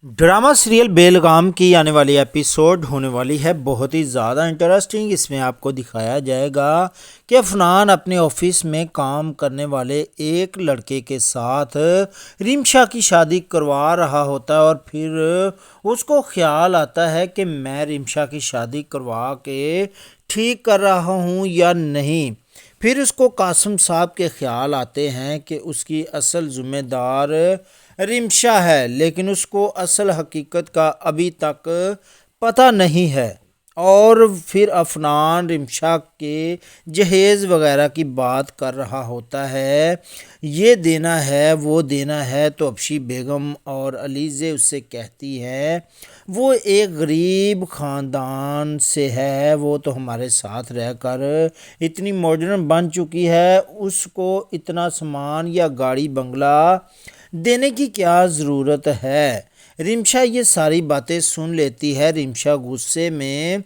Drama serial Belgaum کی آنے والی ایپیسوڈ ہونے والی ہے بہت ہی زیادہ انٹرسٹنگ۔ اس میں آپ کو دکھایا جائے گا کہ عفنان اپنے آفس میں کام کرنے والے ایک لڑکے کے ساتھ رمشا کی شادی کروا رہا ہوتا ہے، اور پھر اس کو خیال آتا ہے کہ میں رمشا کی شادی کروا کے ٹھیک کر رہا ہوں یا نہیں۔ پھر اس کو قاسم صاحب کے خیال آتے ہیں کہ اس کی اصل ذمہ دار رمشا ہے، لیکن اس کو اصل حقیقت کا ابھی تک پتہ نہیں ہے۔ اور پھر عفنان رمشا کے جہیز وغیرہ کی بات کر رہا ہوتا ہے، یہ دینا ہے وہ دینا ہے، تو ابشی بیگم اور علیزے اس سے کہتی ہے وہ ایک غریب خاندان سے ہے، وہ تو ہمارے ساتھ رہ کر اتنی ماڈرن بن چکی ہے، اس کو اتنا سامان یا گاڑی بنگلہ دینے کی کیا ضرورت ہے۔ رمشا یہ ساری باتیں سن لیتی ہے۔ رمشا غصے میں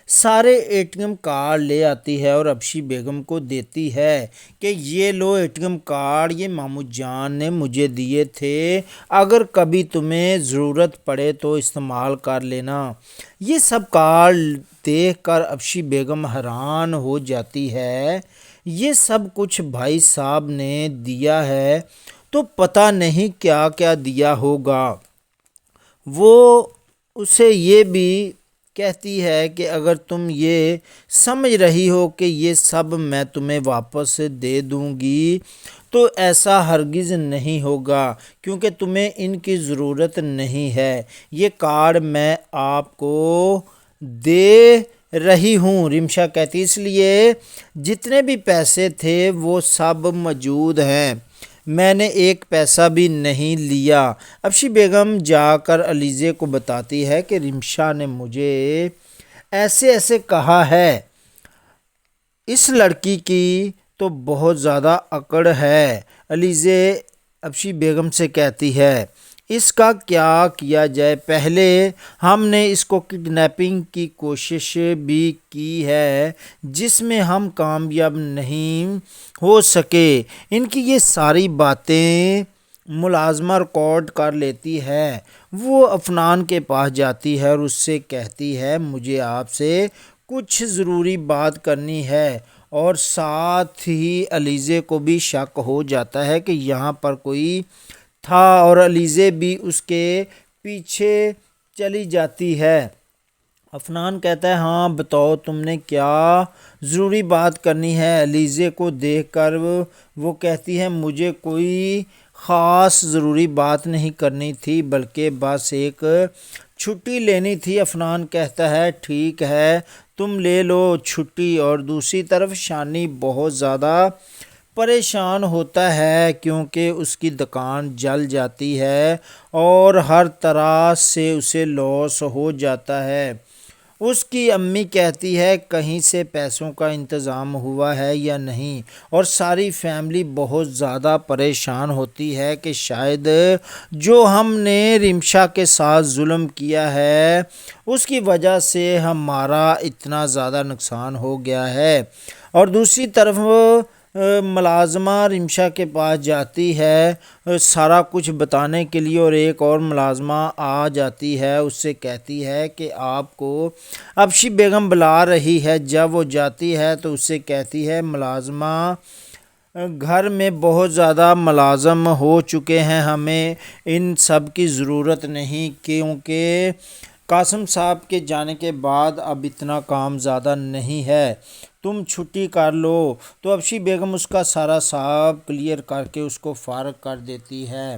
سارے اے ٹی ایم کارڈ لے آتی ہے اور ابشی بیگم کو دیتی ہے کہ یہ لو اے ٹی ایم کارڈ، یہ مامو جان نے مجھے دیے تھے، اگر کبھی تمہیں ضرورت پڑے تو استعمال کر لینا۔ یہ سب کارڈ دیکھ کر ابشی بیگم حیران ہو جاتی ہے، یہ سب کچھ بھائی صاحب نے دیا ہے تو پتہ نہیں کیا کیا دیا ہوگا۔ وہ اسے یہ بھی کہتی ہے کہ اگر تم یہ سمجھ رہی ہو کہ یہ سب میں تمہیں واپس دے دوں گی تو ایسا ہرگز نہیں ہوگا، کیونکہ تمہیں ان کی ضرورت نہیں ہے۔ یہ کارڈ میں آپ کو دے رہی ہوں، رمشا کہتی، اس لیے جتنے بھی پیسے تھے وہ سب موجود ہیں، میں نے ایک پیسہ بھی نہیں لیا۔ ابشی بیگم جا کر علیزے کو بتاتی ہے کہ رمشا نے مجھے ایسے ایسے کہا ہے، اس لڑکی کی تو بہت زیادہ اکڑ ہے۔ علیزے ابشی بیگم سے کہتی ہے اس کا کیا جائے، پہلے ہم نے اس کو کڈنیپنگ کی کوشش بھی کی ہے جس میں ہم کامیاب نہیں ہو سکے۔ ان کی یہ ساری باتیں ملازمہ ریکارڈ کر لیتی ہے۔ وہ عفنان کے پاس جاتی ہے اور اس سے کہتی ہے مجھے آپ سے کچھ ضروری بات کرنی ہے، اور ساتھ ہی علیزے کو بھی شک ہو جاتا ہے کہ یہاں پر کوئی تھا، اور علیزے بھی اس کے پیچھے چلی جاتی ہے۔ عفنان کہتا ہے ہاں بتاؤ تم نے کیا ضروری بات کرنی ہے۔ علیزے کو دیکھ کر وہ کہتی ہے مجھے کوئی خاص ضروری بات نہیں کرنی تھی، بلکہ بس ایک چھٹی لینی تھی۔ عفنان کہتا ہے ٹھیک ہے تم لے لو چھٹی۔ اور دوسری طرف شانی بہت زیادہ پریشان ہوتا ہے کیونکہ اس کی دکان جل جاتی ہے اور ہر طرح سے اسے لاس ہو جاتا ہے۔ اس کی امی کہتی ہے کہیں سے پیسوں کا انتظام ہوا ہے یا نہیں، اور ساری فیملی بہت زیادہ پریشان ہوتی ہے کہ شاید جو ہم نے رمشا کے ساتھ ظلم کیا ہے اس کی وجہ سے ہمارا اتنا زیادہ نقصان ہو گیا ہے۔ اور دوسری طرف ملازمہ رمشا کے پاس جاتی ہے سارا کچھ بتانے کے لیے، اور ایک اور ملازمہ آ جاتی ہے، اس سے کہتی ہے کہ آپ کو ابشی بیگم بلا رہی ہے۔ جب وہ جاتی ہے تو اس سے کہتی ہے ملازمہ گھر میں بہت زیادہ ملازم ہو چکے ہیں، ہمیں ان سب کی ضرورت نہیں، کیونکہ قاسم صاحب کے جانے کے بعد اب اتنا کام زیادہ نہیں ہے، تم چھٹی کر لو۔ تو ابشی بیگم اس کا سارا حساب کلیئر کر کے اس کو فارغ کر دیتی ہے۔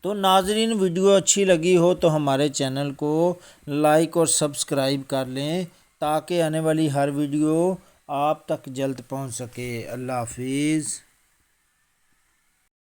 تو ناظرین ویڈیو اچھی لگی ہو تو ہمارے چینل کو لائک اور سبسکرائب کر لیں تاکہ آنے والی ہر ویڈیو آپ تک جلد پہنچ سکے۔ اللہ حافظ۔